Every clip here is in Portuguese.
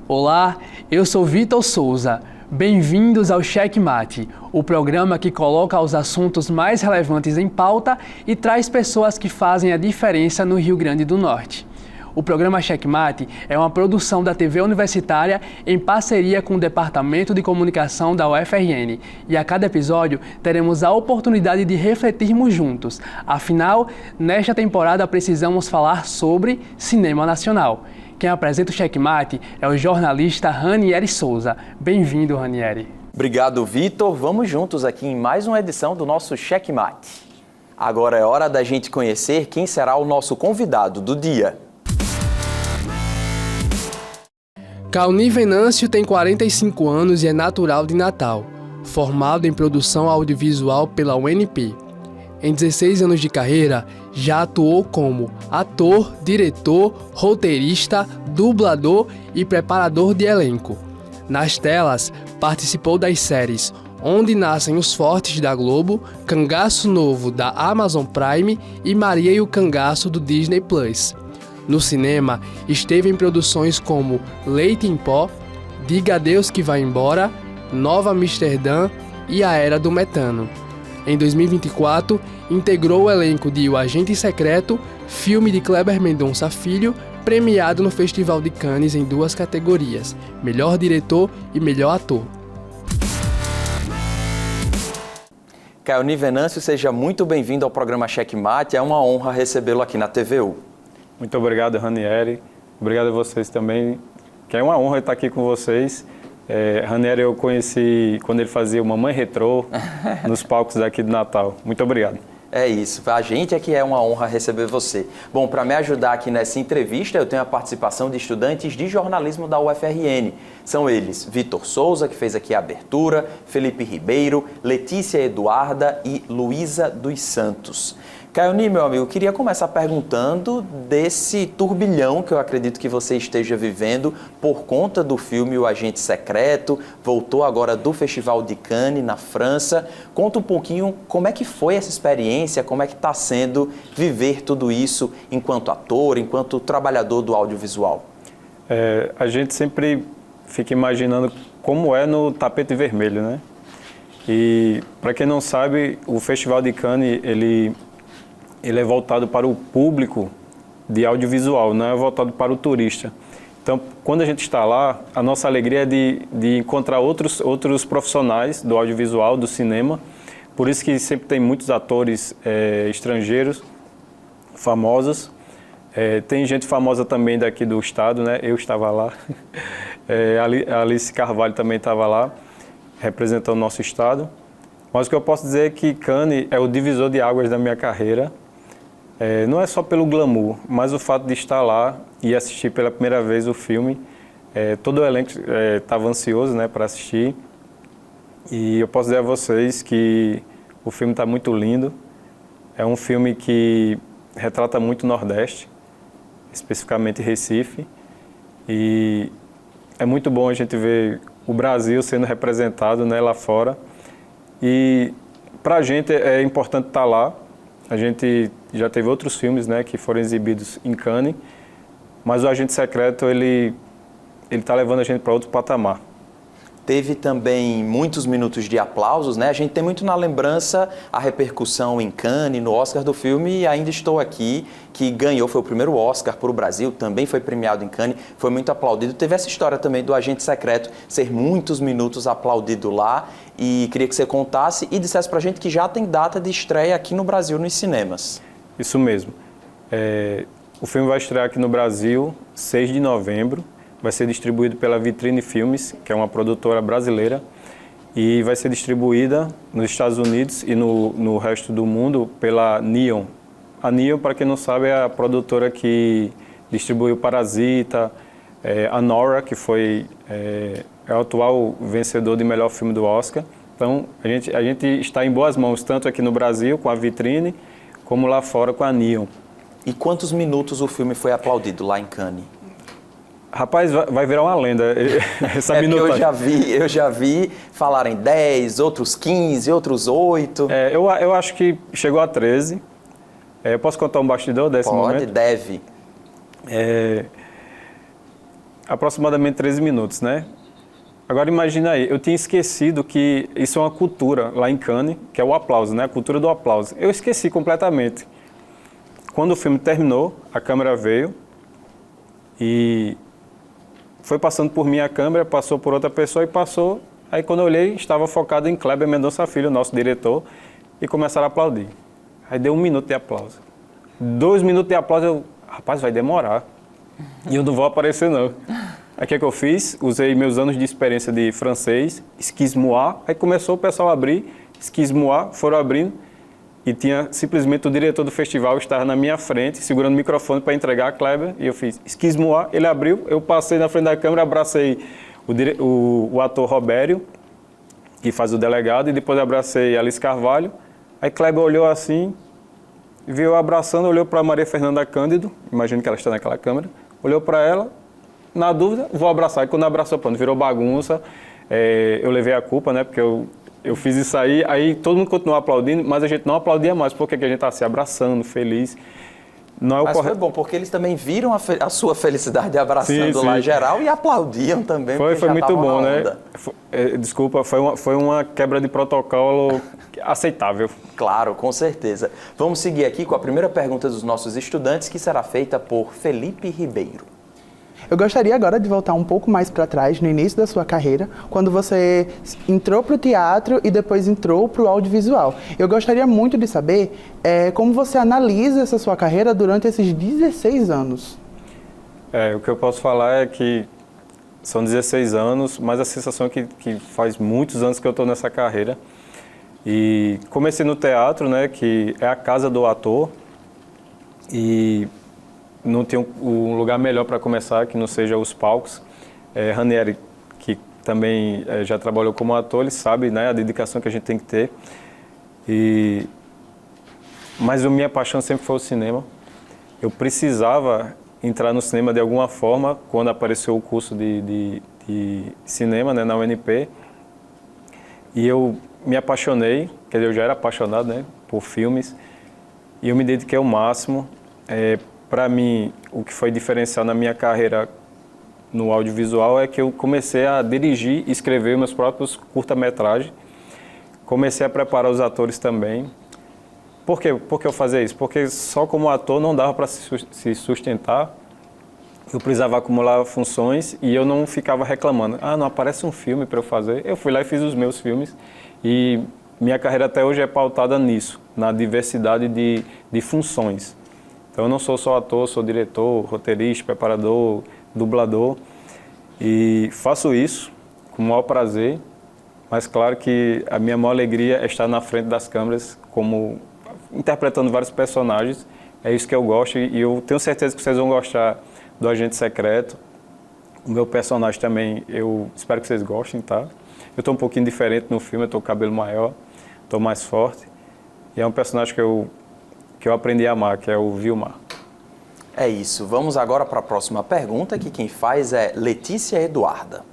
Olá, eu sou Vitor Souza. Bem-vindos ao Checkmate, o programa que coloca os assuntos mais relevantes em pauta e traz pessoas que fazem a diferença no Rio Grande do Norte. O programa Checkmate é uma produção da TV Universitária em parceria com o Departamento de Comunicação da UFRN. E a cada episódio teremos a oportunidade de refletirmos juntos. Afinal, nesta temporada precisamos falar sobre cinema nacional. Quem apresenta o Checkmate é o jornalista Ranieri Souza. Bem-vindo, Ranieri. Obrigado, Vitor. Vamos juntos aqui em mais uma edição do nosso Checkmate. Agora é hora da gente conhecer quem será o nosso convidado do dia. Cauni Venâncio tem 45 anos e é natural de Natal, formado em produção audiovisual pela UNP. Em 16 anos de carreira, já atuou como ator, diretor, roteirista, dublador e preparador de elenco. Nas telas, participou das séries Onde Nascem os Fortes da Globo, Cangaço Novo da Amazon Prime e Maria e o Cangaço do Disney Plus. No cinema, esteve em produções como Leite em Pó, Diga Adeus que Vai Embora, Nova Amsterdã e A Era do Metano. Em 2024, integrou o elenco de O Agente Secreto, filme de Kleber Mendonça Filho, premiado no Festival de Cannes em 2 categorias, Melhor Diretor e Melhor Ator. Cauni Venâncio, seja muito bem-vindo ao programa Checkmate. É uma honra recebê-lo aqui na TVU. Muito obrigado, Ranieri. Obrigado a vocês também, que é uma honra estar aqui com vocês. Ranieri eu conheci quando ele fazia o Mamãe Retrô nos palcos daqui de Natal. Muito obrigado. É isso, a gente é que é uma honra receber você. Bom, para me ajudar aqui nessa entrevista, eu tenho a participação de estudantes de jornalismo da UFRN. São eles Vitor Souza, que fez aqui a abertura, Felipe Ribeiro, Letícia Eduarda e Luísa dos Santos. Cauni, meu amigo, queria começar perguntando desse turbilhão que eu acredito que você esteja vivendo por conta do filme O Agente Secreto, voltou agora do Festival de Cannes, na França. Conta um pouquinho como é que foi essa experiência, como é que está sendo viver tudo isso enquanto ator, enquanto trabalhador do audiovisual. A gente sempre fica imaginando como é no tapete vermelho, né? E, para quem não sabe, o Festival de Cannes, ele é voltado para o público de audiovisual, não é voltado para o turista. Então, quando a gente está lá, a nossa alegria é de encontrar outros profissionais do audiovisual, do cinema. Por isso que sempre tem muitos atores estrangeiros, famosos. Tem gente famosa também daqui do estado, né? Eu estava lá. A Alice Carvalho também estava lá, representando o nosso estado. Mas o que eu posso dizer é que Cannes é o divisor de águas da minha carreira. Não é só pelo glamour, mas o fato de estar lá e assistir pela primeira vez o filme. Todo o elenco estava ansioso, né, para assistir. E eu posso dizer a vocês que o filme está muito lindo. É um filme que retrata muito o Nordeste, especificamente Recife. E é muito bom a gente ver o Brasil sendo representado, né, lá fora. E para a gente é importante estar lá. A gente já teve outros filmes, né, que foram exibidos em Cannes, mas o Agente Secreto, ele está levando a gente para outro patamar. Teve também muitos minutos de aplausos, né? A gente tem muito na lembrança a repercussão em Cannes, no Oscar do filme, e Ainda Estou Aqui, que ganhou, foi o primeiro Oscar para o Brasil, também foi premiado em Cannes, foi muito aplaudido. Teve essa história também do Agente Secreto ser muitos minutos aplaudido lá, e queria que você contasse e dissesse para a gente que já tem data de estreia aqui no Brasil, nos cinemas. Isso mesmo. O filme vai estrear aqui no Brasil, 6 de novembro. Vai ser distribuído pela Vitrine Filmes, que é uma produtora brasileira, e vai ser distribuída nos Estados Unidos e no resto do mundo pela Neon. A Neon, para quem não sabe, é a produtora que distribuiu Parasita, a Nora, que foi o atual vencedor de melhor filme do Oscar. Então, a gente está em boas mãos, tanto aqui no Brasil, com a Vitrine, como lá fora, com a Neon. E quantos minutos o filme foi aplaudido lá em Cannes? Rapaz, vai virar uma lenda essa minutagem. Eu já vi falarem 10, outros 15, outros 8. Eu acho que chegou a 13. Eu posso contar um bastidor desse momento? Pode, deve. aproximadamente 13 minutos, né? Agora imagina aí, eu tinha esquecido que isso é uma cultura lá em Cannes, que é o aplauso, né? A cultura do aplauso. Eu esqueci completamente. Quando o filme terminou, a câmera veio e foi passando por mim a câmera, passou por outra pessoa e passou. Aí quando eu olhei, estava focado em Kleber Mendonça Filho, nosso diretor, e começaram a aplaudir. Aí deu 1 minuto de aplauso. 2 minutos de aplauso, eu, rapaz, vai demorar. E eu não vou aparecer não. Aí o que eu fiz? Usei meus anos de experiência de francês, esquisse-moi, aí começou o pessoal a abrir, esquisse-moi, foram abrindo, e tinha simplesmente o diretor do festival estava na minha frente, segurando o microfone para entregar a Kleber, e eu fiz esquisse-moi, ele abriu, eu passei na frente da câmera, abracei o ator Robério, que faz o delegado, e depois abracei Alice Carvalho, aí Kleber olhou assim, viu eu abraçando, olhou para Maria Fernanda Cândido, imagino que ela está naquela câmera, olhou para ela, na dúvida, vou abraçar. E quando abraçou, pronto, virou bagunça. Eu levei a culpa, né? Porque eu fiz isso aí todo mundo continuou aplaudindo, mas a gente não aplaudia mais, porque a gente estava se abraçando, feliz. Não é o Mas foi bom, porque eles também viram a sua felicidade abraçando sim, lá sim. geral e aplaudiam também. Foi muito bom, né? Desculpa, foi uma quebra de protocolo aceitável. Claro, com certeza. Vamos seguir aqui com a primeira pergunta dos nossos estudantes, que será feita por Felipe Ribeiro. Eu gostaria agora de voltar um pouco mais para trás, no início da sua carreira, quando você entrou para o teatro e depois entrou para o audiovisual. Eu gostaria muito de saber como você analisa essa sua carreira durante esses 16 anos. O que eu posso falar é que são 16 anos, mas a sensação é que faz muitos anos que eu estou nessa carreira. E comecei no teatro, né, que é a casa do ator, e não tem um lugar melhor para começar que não seja os palcos. Ranieri, que também já trabalhou como ator, ele sabe, né, a dedicação que a gente tem que ter. Mas a minha paixão sempre foi o cinema. Eu precisava entrar no cinema de alguma forma quando apareceu o curso de cinema, né, na UNP. E eu me apaixonei, quer dizer, eu já era apaixonado, né, por filmes, e eu me dediquei ao máximo. Para mim, o que foi diferencial na minha carreira no audiovisual é que eu comecei a dirigir e escrever meus próprios curta-metragens. Comecei a preparar os atores também. Por quê? Por que eu fazia isso? Porque só como ator não dava para se sustentar. Eu precisava acumular funções e eu não ficava reclamando. Não aparece um filme para eu fazer. Eu fui lá e fiz os meus filmes. E minha carreira até hoje é pautada nisso, na diversidade de funções. Então eu não sou só ator, sou diretor, roteirista, preparador, dublador. E faço isso com o maior prazer, mas claro que a minha maior alegria é estar na frente das câmeras, interpretando vários personagens. É isso que eu gosto e eu tenho certeza que vocês vão gostar do Agente Secreto. O meu personagem também, eu espero que vocês gostem, tá? Eu estou um pouquinho diferente no filme, eu estou com o cabelo maior, estou mais forte. E é um personagem que eu aprendi a amar, que é o Vilmar. É isso. Vamos agora para a próxima pergunta, que quem faz é Letícia Eduarda.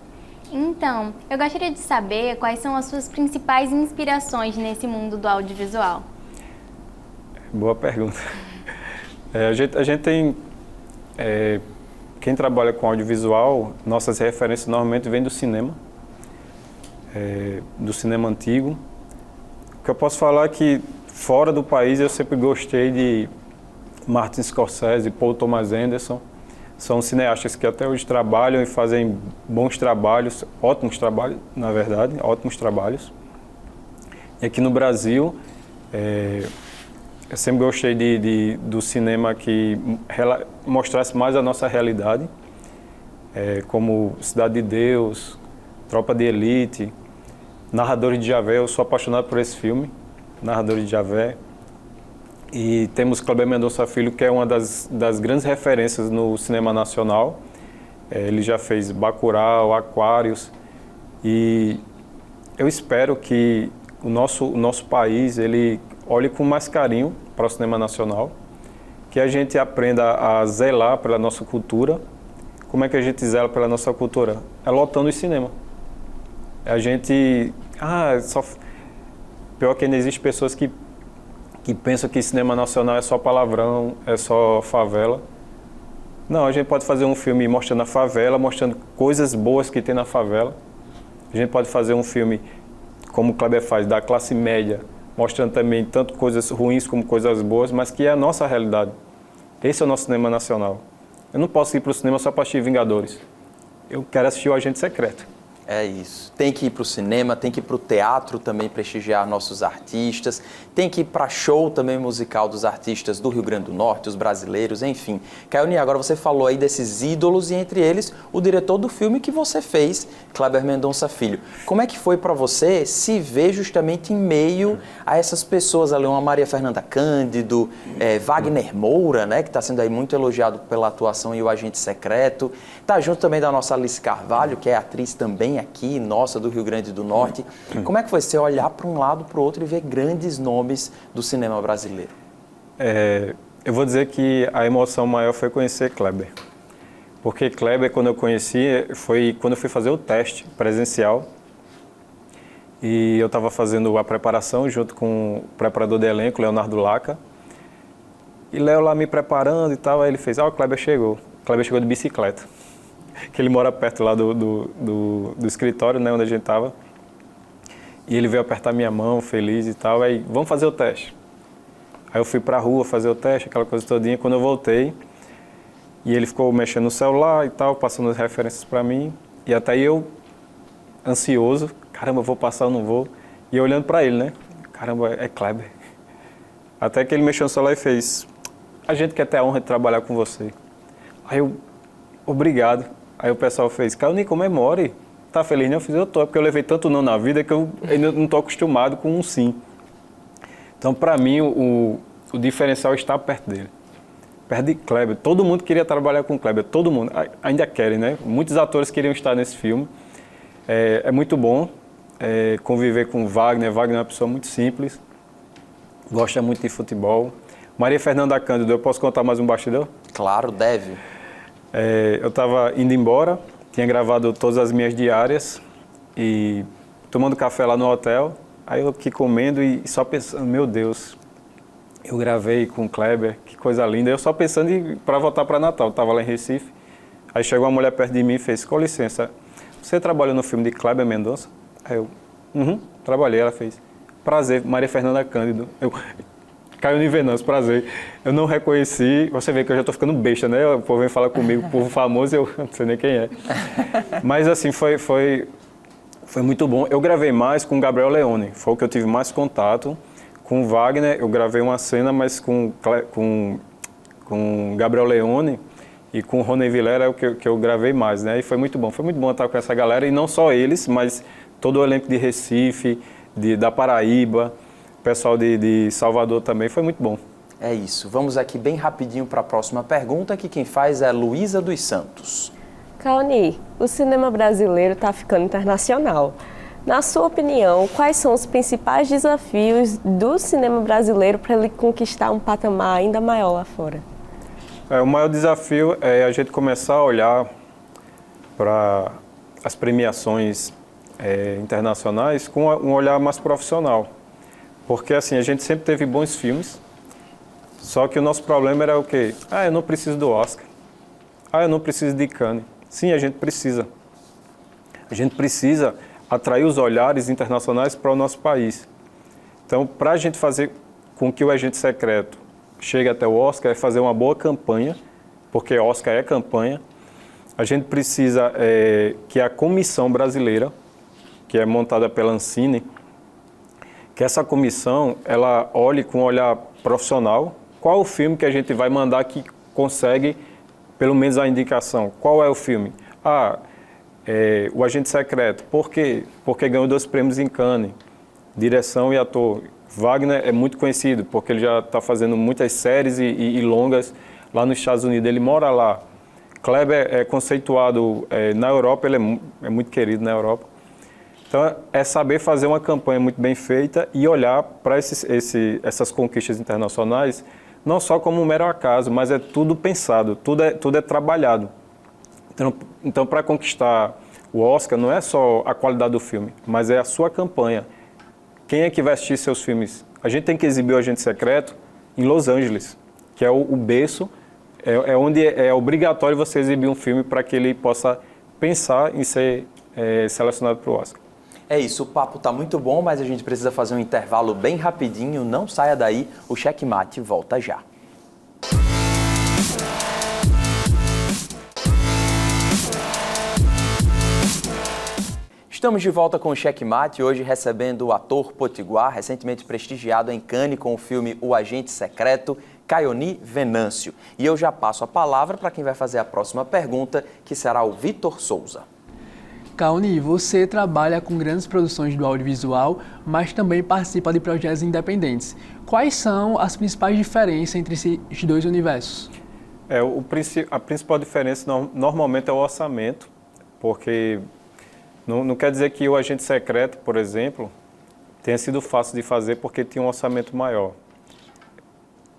Então, eu gostaria de saber quais são as suas principais inspirações nesse mundo do audiovisual. Boa pergunta. A gente tem... quem trabalha com audiovisual, nossas referências normalmente vêm do cinema antigo. O que eu posso falar é que fora do país eu sempre gostei de Martin Scorsese, Paul Thomas Anderson. São cineastas que até hoje trabalham e fazem bons trabalhos, ótimos trabalhos, na verdade, ótimos trabalhos. E aqui no Brasil, eu sempre gostei do cinema que mostrasse mais a nossa realidade, como Cidade de Deus, Tropa de Elite, Narradores de Javé. Eu sou apaixonado por esse filme, Narradores de Javé. E temos Kleber Mendonça Filho, que é uma das grandes referências no cinema nacional. Ele já fez Bacurau, Aquários. E eu espero que o nosso país ele olhe com mais carinho para o cinema nacional, que a gente aprenda a zelar pela nossa cultura. Como é que a gente zela pela nossa cultura? É lotando o cinema. A gente... Pior que ainda existem pessoas que pensam que cinema nacional é só palavrão, é só favela. Não, a gente pode fazer um filme mostrando a favela, mostrando coisas boas que tem na favela. A gente pode fazer um filme, como o Kleber faz, da classe média, mostrando também tanto coisas ruins como coisas boas, mas que é a nossa realidade. Esse é o nosso cinema nacional. Eu não posso ir para o cinema só para assistir Vingadores. Eu quero assistir o Agente Secreto. É isso. Tem que ir para o cinema, tem que ir para o teatro também prestigiar nossos artistas, tem que ir para show também musical dos artistas do Rio Grande do Norte, os brasileiros, enfim. Caioní, agora você falou aí desses ídolos e entre eles o diretor do filme que você fez, Kleber Mendonça Filho. Como é que foi para você se ver justamente em meio a essas pessoas ali, uma Maria Fernanda Cândido, Wagner Moura, né, que está sendo aí muito elogiado pela atuação e o Agente Secreto, tá junto também da nossa Alice Carvalho, que é atriz também aqui, nossa, do Rio Grande do Norte. Como é que foi você olhar para um lado, para o outro e ver grandes nomes do cinema brasileiro? Eu vou dizer que a emoção maior foi conhecer Kleber. Porque Kleber, quando eu conheci, foi quando eu fui fazer o teste presencial. E eu estava fazendo a preparação junto com o preparador de elenco, Leonardo Laca. E Léo lá me preparando e tal, aí ele fez, o Kleber chegou. O Kleber chegou de bicicleta. Que ele mora perto lá do escritório, né, onde a gente estava. E ele veio apertar minha mão, feliz e tal. Aí, vamos fazer o teste. Aí eu fui pra rua fazer o teste, aquela coisa todinha. Quando eu voltei, e ele ficou mexendo no celular e tal, passando as referências para mim. E até aí eu, ansioso, caramba, eu vou passar ou não vou? E eu olhando para ele, né? Caramba, é Kleber. Até que ele mexeu no celular e fez, a gente quer ter a honra de trabalhar com você. Aí eu, obrigado. Aí o pessoal fez, Caioní, comemore. Tá feliz, né? Eu fiz, eu tô, porque eu levei tanto não na vida que eu ainda não tô acostumado com um sim. Então, para mim, o diferencial está perto dele. Perto de Kleber. Todo mundo queria trabalhar com Kleber, todo mundo. Ainda querem, né? Muitos atores queriam estar nesse filme. É muito bom conviver com Wagner. Wagner é uma pessoa muito simples, gosta muito de futebol. Maria Fernanda Cândido, eu posso contar mais um bastidor? Claro, deve. Eu estava indo embora, tinha gravado todas as minhas diárias e tomando café lá no hotel. Aí eu aqui comendo e só pensando, meu Deus, eu gravei com o Kleber, que coisa linda. Eu só pensando para voltar para Natal, estava lá em Recife. Aí chegou uma mulher perto de mim e fez, com licença, você trabalhou no filme de Kleber Mendonça? Aí eu, trabalhei. Ela fez, prazer, Maria Fernanda Cândido. Eu, Caioní Venâncio, prazer. Eu não reconheci, você vê que eu já estou ficando besta, né? O povo vem falar comigo, o povo famoso, eu não sei nem quem é. Mas assim, foi muito bom. Eu gravei mais com Gabriel Leone, foi o que eu tive mais contato. Com Wagner, eu gravei uma cena, mas com Gabriel Leone e com Rony Vilela é o que eu gravei mais, né? E foi muito bom estar com essa galera, e não só eles, mas todo o elenco de Recife, da Paraíba, o pessoal de Salvador também, foi muito bom. É isso. Vamos aqui bem rapidinho para a próxima pergunta, que quem faz é Luísa dos Santos. Caioní, o cinema brasileiro está ficando internacional. Na sua opinião, quais são os principais desafios do cinema brasileiro para ele conquistar um patamar ainda maior lá fora? O maior desafio é a gente começar a olhar para as premiações internacionais com um olhar mais profissional. Porque assim, a gente sempre teve bons filmes, só que o nosso problema era o quê? Eu não preciso do Oscar. Eu não preciso de Cannes. Sim, a gente precisa. A gente precisa atrair os olhares internacionais para o nosso país. Então, para a gente fazer com que o Agente Secreto chegue até o Oscar, é fazer uma boa campanha, porque Oscar é campanha. A gente precisa que a comissão brasileira, que é montada pela Ancine, que essa comissão ela olhe com um olhar profissional qual o filme que a gente vai mandar que consegue pelo menos a indicação. Qual é o filme? O Agente Secreto. Por quê? Porque ganhou 2 prêmios em Cannes, direção e ator. Wagner é muito conhecido, porque ele já está fazendo muitas séries e longas lá nos Estados Unidos, ele mora lá. Kleber é conceituado na Europa, ele é muito querido na Europa. Então, é saber fazer uma campanha muito bem feita e olhar para essas conquistas internacionais, não só como um mero acaso, mas é tudo pensado, tudo é trabalhado. Então, para conquistar o Oscar, não é só a qualidade do filme, mas é a sua campanha. Quem é que vai assistir seus filmes? A gente tem que exibir o Agente Secreto em Los Angeles, que é o berço é onde é obrigatório você exibir um filme para que ele possa pensar em ser selecionado para o Oscar. É isso, o papo está muito bom, mas a gente precisa fazer um intervalo bem rapidinho. Não saia daí, o Checkmate volta já. Estamos de volta com o Checkmate, hoje recebendo o ator potiguar, recentemente prestigiado em Cannes com o filme O Agente Secreto, Kaoni Venâncio. E eu já passo a palavra para quem vai fazer a próxima pergunta, que será o Vitor Souza. Kaoni, você trabalha com grandes produções do audiovisual, mas também participa de projetos independentes. Quais são as principais diferenças entre esses dois universos? A principal diferença normalmente é o orçamento, porque não quer dizer que o Agente Secreto, por exemplo, tenha sido fácil de fazer porque tinha um orçamento maior.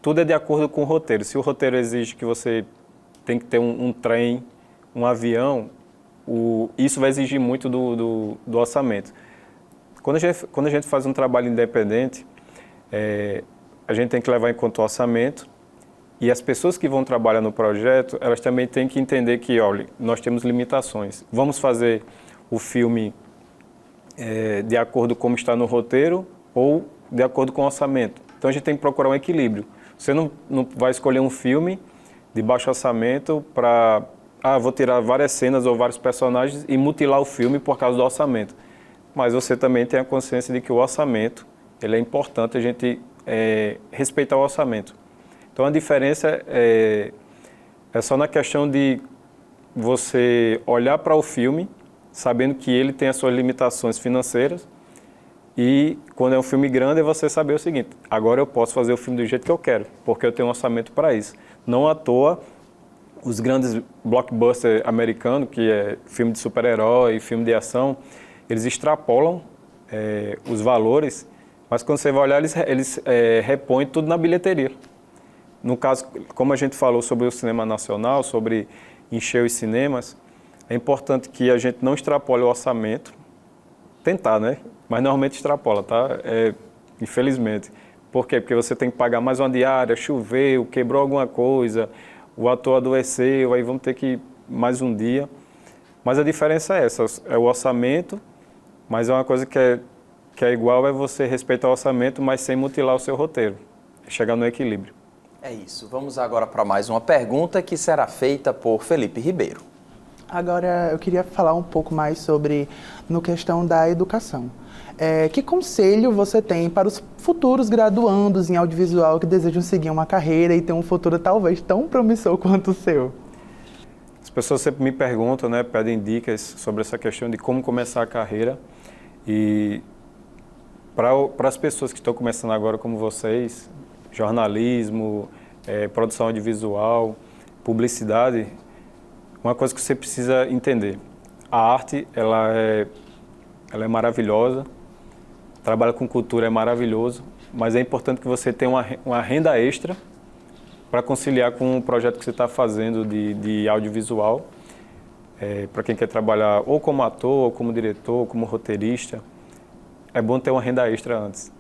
Tudo é de acordo com o roteiro. Se o roteiro exige que você tem que ter um trem, um avião, isso vai exigir muito do orçamento. Quando a gente faz um trabalho independente, a gente tem que levar em conta o orçamento e as pessoas que vão trabalhar no projeto, elas também têm que entender que, olha, nós temos limitações. Vamos fazer o filme de acordo com como está no roteiro ou de acordo com o orçamento. Então a gente tem que procurar um equilíbrio. Você não vai escolher um filme de baixo orçamento para... vou tirar várias cenas ou vários personagens e mutilar o filme por causa do orçamento. Mas você também tem a consciência de que o orçamento, ele é importante a gente respeitar o orçamento. Então a diferença é só na questão de você olhar para o filme, sabendo que ele tem as suas limitações financeiras, e quando é um filme grande é você saber o seguinte: agora eu posso fazer o filme do jeito que eu quero, porque eu tenho um orçamento para isso. Não à toa, os grandes blockbusters americanos, que é filme de super-herói, filme de ação, eles extrapolam os valores, mas quando você vai olhar, eles repõem tudo na bilheteria. No caso, como a gente falou sobre o cinema nacional, sobre encher os cinemas, é importante que a gente não extrapole o orçamento, tentar, né? Mas normalmente extrapola, tá? Infelizmente. Por quê? Porque você tem que pagar mais uma diária, choveu, quebrou alguma coisa, o ator adoeceu, aí vamos ter que ir mais um dia. Mas a diferença é essa, é o orçamento, mas é uma coisa que é igual, é você respeitar o orçamento, mas sem mutilar o seu roteiro, chegar no equilíbrio. É isso, vamos agora para mais uma pergunta que será feita por Felipe Ribeiro. Agora, eu queria falar um pouco mais sobre, no questão da educação. Que conselho você tem para os futuros graduandos em audiovisual que desejam seguir uma carreira e ter um futuro talvez tão promissor quanto o seu? As pessoas sempre me perguntam, né, pedem dicas sobre essa questão de como começar a carreira. E para as pessoas que estão começando agora como vocês, jornalismo, produção audiovisual, publicidade, uma coisa que você precisa entender: a arte ela é maravilhosa, trabalhar com cultura é maravilhoso, mas é importante que você tenha uma renda extra para conciliar com o projeto que você está fazendo de audiovisual. Para quem quer trabalhar ou como ator, ou como diretor, ou como roteirista, é bom ter uma renda extra antes.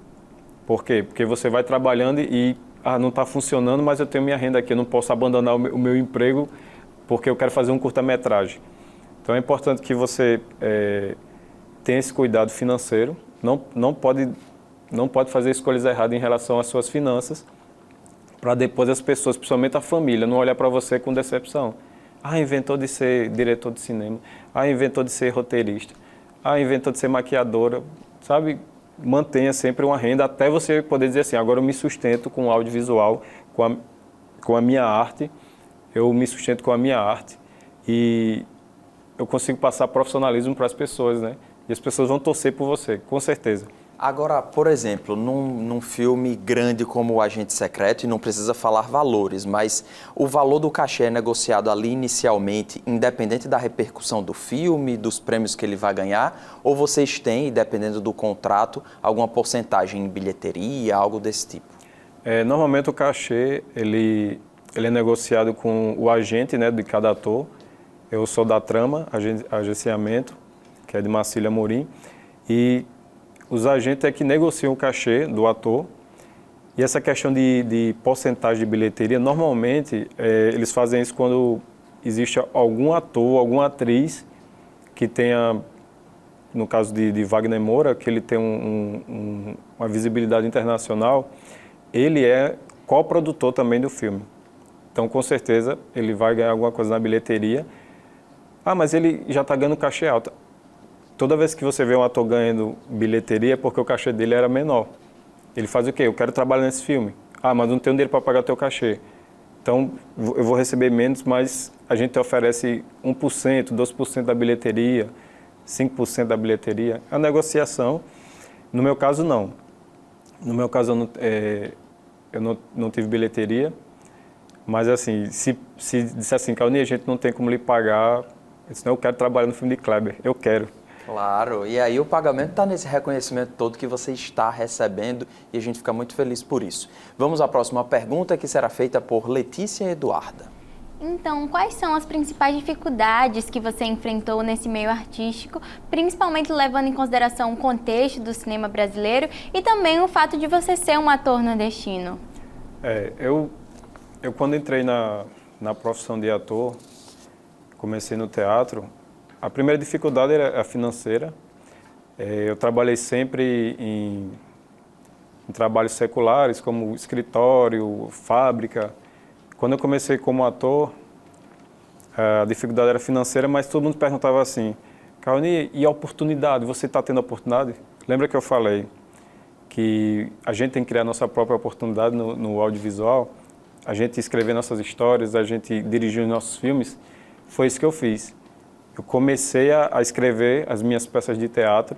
Por quê? Porque você vai trabalhando e não está funcionando, mas eu tenho minha renda aqui, eu não posso abandonar o meu emprego porque eu quero fazer um curta-metragem. Então é importante que você tenha esse cuidado financeiro, não pode fazer escolhas erradas em relação às suas finanças, para depois as pessoas, principalmente a família, não olhar para você com decepção. Inventou de ser diretor de cinema, inventou de ser roteirista, inventou de ser maquiadora, sabe? Mantenha sempre uma renda até você poder dizer assim: agora eu me sustento com o audiovisual, com a minha arte, eu me sustento com a minha arte e eu consigo passar profissionalismo para as pessoas, né? E as pessoas vão torcer por você, com certeza. Agora, por exemplo, num filme grande como O Agente Secreto, e não precisa falar valores, mas o valor do cachê é negociado ali inicialmente, independente da repercussão do filme, dos prêmios que ele vai ganhar, ou vocês têm, dependendo do contrato, alguma porcentagem em bilheteria, algo desse tipo? Normalmente o cachê, ele é negociado com o agente, né, de cada ator. Eu sou da Trama, agenciamento, que é de Marcília Amorim, e os agentes é que negociam o cachê do ator E essa questão de porcentagem de bilheteria, normalmente eles fazem isso quando existe algum ator, alguma atriz que tenha, no caso de Wagner Moura, que ele tem uma visibilidade internacional, ele é coprodutor também do filme. Então, com certeza, ele vai ganhar alguma coisa na bilheteria. Ah, mas ele já está ganhando cachê alto. Toda vez que você vê um ator ganhando bilheteria é porque o cachê dele era menor. Ele faz o quê? Eu quero trabalhar nesse filme. Ah, mas não tenho dinheiro para pagar teu cachê. Então, eu vou receber menos, mas a gente oferece 1%, 2% da bilheteria, 5% da bilheteria. É uma negociação. No meu caso, não. No meu caso, eu não tive bilheteria. Mas, assim, se disser assim, Cauni, a gente não tem como lhe pagar, eu disse, não, eu quero trabalhar no filme de Kleber. Eu quero. Claro, e aí o pagamento está nesse reconhecimento todo que você está recebendo e a gente fica muito feliz por isso. Vamos à próxima pergunta, que será feita por Letícia Eduarda. Então, quais são as principais dificuldades que você enfrentou nesse meio artístico, principalmente levando em consideração o contexto do cinema brasileiro e também o fato de você ser um ator nordestino? Eu quando entrei na profissão de ator, comecei no teatro, a primeira dificuldade era a financeira. Eu trabalhei sempre em trabalhos seculares, como escritório, fábrica. Quando eu comecei como ator, a dificuldade era financeira, mas todo mundo perguntava assim, Cauni, e a oportunidade? Você está tendo oportunidade? Lembra que eu falei que a gente tem que criar nossa própria oportunidade no audiovisual? A gente escrever nossas histórias, a gente dirigir os nossos filmes? Foi isso que eu fiz. Eu comecei a escrever as minhas peças de teatro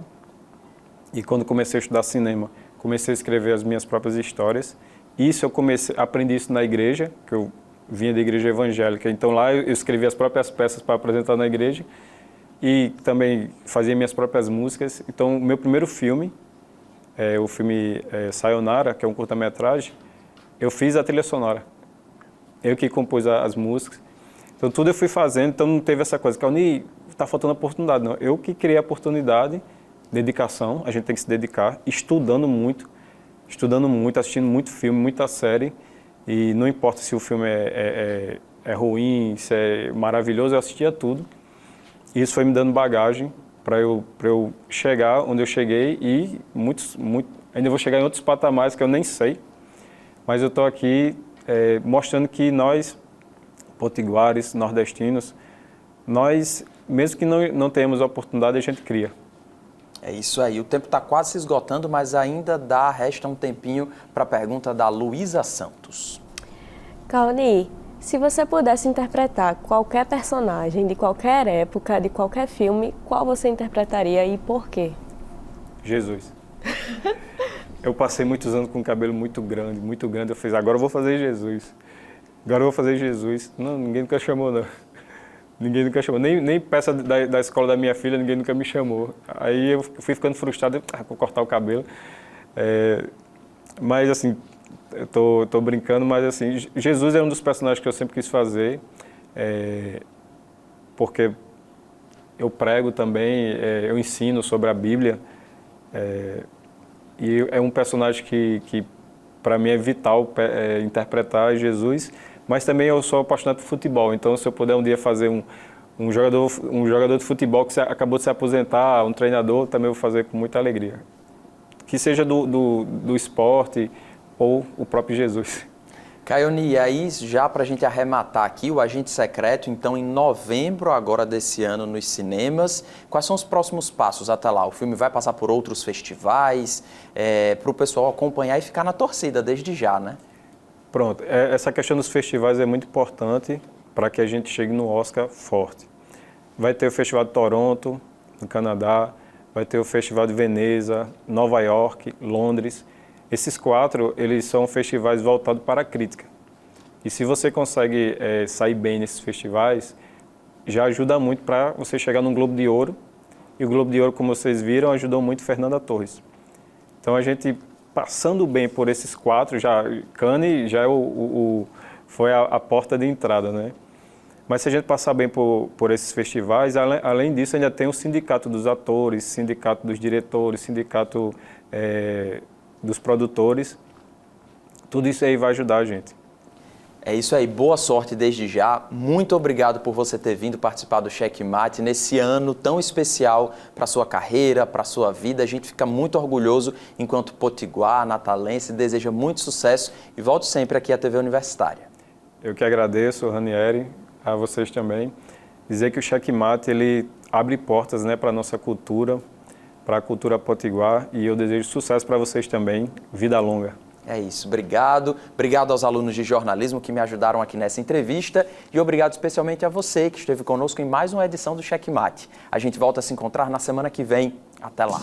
e quando comecei a estudar cinema, comecei a escrever as minhas próprias histórias. Isso eu aprendi isso na igreja, que eu vinha da igreja evangélica. Então lá eu escrevi as próprias peças para apresentar na igreja e também fazia minhas próprias músicas. Então o meu primeiro filme, o filme Sayonara, que é um curta-metragem, eu fiz a trilha sonora. Eu que compus as músicas. Então, tudo eu fui fazendo, então não teve essa coisa, Cauni, está faltando oportunidade. Não, eu que criei a oportunidade, dedicação, a gente tem que se dedicar, estudando muito, assistindo muito filme, muita série, e não importa se o filme é ruim, se é maravilhoso, eu assistia tudo. E isso foi me dando bagagem para eu chegar onde eu cheguei e ainda vou chegar em outros patamares que eu nem sei, mas eu estou aqui mostrando que nós, potiguares, nordestinos, nós, mesmo que não tenhamos a oportunidade, a gente cria. É isso aí, o tempo está quase se esgotando, mas ainda resta um tempinho para a pergunta da Luísa Santos. Cauni, se você pudesse interpretar qualquer personagem de qualquer época, de qualquer filme, qual você interpretaria e por quê? Jesus. Eu passei muitos anos com um cabelo muito grande, eu fiz, agora eu vou fazer Jesus. Não, ninguém nunca chamou, não. Ninguém nunca chamou. Nem peça da escola da minha filha, ninguém nunca me chamou. Aí eu fui ficando frustrado, vou cortar o cabelo. Mas, assim, eu tô brincando, mas, assim, Jesus é um dos personagens que eu sempre quis fazer, porque eu prego também, eu ensino sobre a Bíblia, e é um personagem que para mim é vital interpretar Jesus, mas também eu sou apaixonado por futebol, então se eu puder um dia fazer um jogador de futebol que acabou de se aposentar, um treinador, também vou fazer com muita alegria. Que seja do esporte ou o próprio Jesus. Cauni, e aí já para a gente arrematar aqui, o Agente Secreto, então em novembro agora desse ano nos cinemas, quais são os próximos passos até lá? O filme vai passar por outros festivais, para o pessoal acompanhar e ficar na torcida desde já, né? Pronto, essa questão dos festivais é muito importante para que a gente chegue no Oscar forte. Vai ter o Festival de Toronto, no Canadá, vai ter o Festival de Veneza, Nova York, Londres. Esses 4, eles são festivais voltados para a crítica. E se você consegue sair bem nesses festivais, já ajuda muito para você chegar no Globo de Ouro. E o Globo de Ouro, como vocês viram, ajudou muito Fernanda Torres. Então a gente, passando bem por esses 4, Cannes já foi a porta de entrada, né? Mas se a gente passar bem por esses festivais, além disso, ainda tem o sindicato dos atores, sindicato dos diretores, sindicato dos produtores, tudo isso aí vai ajudar a gente. É isso aí, boa sorte desde já. Muito obrigado por você ter vindo participar do Checkmate nesse ano tão especial para a sua carreira, para a sua vida. A gente fica muito orgulhoso enquanto potiguar, natalense, deseja muito sucesso e volte sempre aqui à TV Universitária. Eu que agradeço, Ranieri, a vocês também. Dizer que o Checkmate ele abre portas, né, para a nossa cultura, para a cultura potiguar, e eu desejo sucesso para vocês também. Vida longa. É isso, obrigado. Obrigado aos alunos de jornalismo que me ajudaram aqui nessa entrevista e obrigado especialmente a você que esteve conosco em mais uma edição do Checkmate. A gente volta a se encontrar na semana que vem. Até lá.